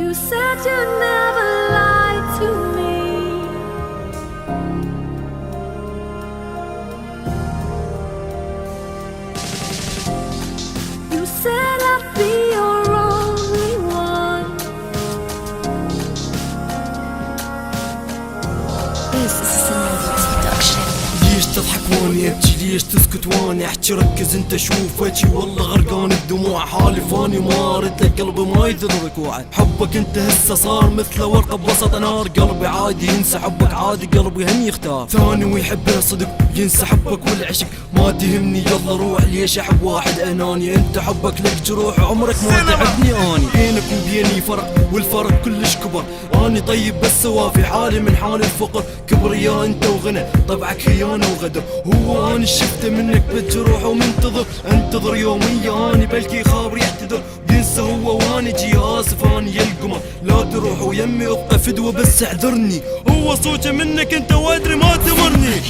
You said you'd never lie to me. You said I'd be your only one. This is a Cinemax production. ليش تضحك واني ابكي؟ ليش تسكت واني احكي؟ ركز انت شوف وجهي والله غرقان بدموع حالي فاني ما ارد لك قلبي ما يدرك وعد. حبك انت هسه صار مثل ورقه بوسط نار، قلبي عادي ينسى حبك عادي، قلبي هم يختار ثاني ويحبه صدق ينسى حبك والعشق ما تهمني. يلا روح ليش احب واحد اناني؟ انت حبك لك جروح عمرك ما تعبني اني. بينك وبيني فرق والفرق كلش كبر، اني طيب بس وافي حالي من حال الفقر. كبرياء انت وغنى طبعك خيانه وغدر، هو اني شفته منك بالجروح ومنتظر. انتظر يومية اني بلكي خابر يعتذر ينسى هو واني جي اسف اني يا القمر. لا تروح ويمي ابقى فدوة بس اعذرني، هو صوته منك انت وادري ما تمرني.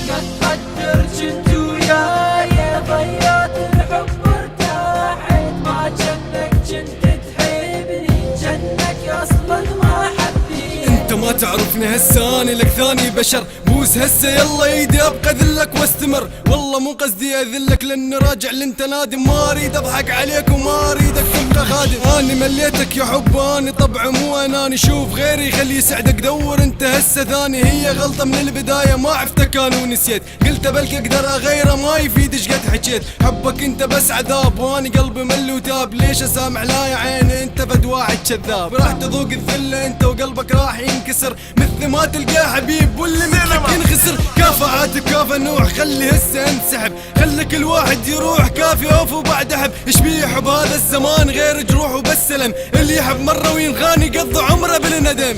قد قدرت انت وياي ضيعت الحب ارتاحت، ما جنك جنت تحبني جنك اصلا ما حبيت. انت ما تعرفني هسه اني لك ثاني بشر، بوس هسه يلا ايدي ابقى اذلك واستمر. والله مو قصدي اذلك لاني راجع لانت نادم، ما اريد اضحك عليك وما اريدك تبقى خادم. اني مليتك يا حب اني طبعي مو اناني، شوف غيري خلي يسعدك دور انت هسه ثاني. هي غلطه من البدايه ما عفتك انا ونسيت، قلت بلكي اقدر اغيره ما يفيد ايش قد حكيت. حبك انت بس عذاب واني قلبي مل وتاب، ليش اسامع لا يا عيني انت فد واحد كذاب. راح تذوق الذله انت وقلبك راح ينكسر، مثل ما تلقى حبيب واللي مثلك ينخسر. كافعاتك كافة نوع خلي هسه انسحب، خلي كل واحد يروح كافي اوف وبعد احب. ايش بيحب هذا الزمان غير جروح وبس سلم، اللي يحب مره وينغاني قضى عمره بالندم.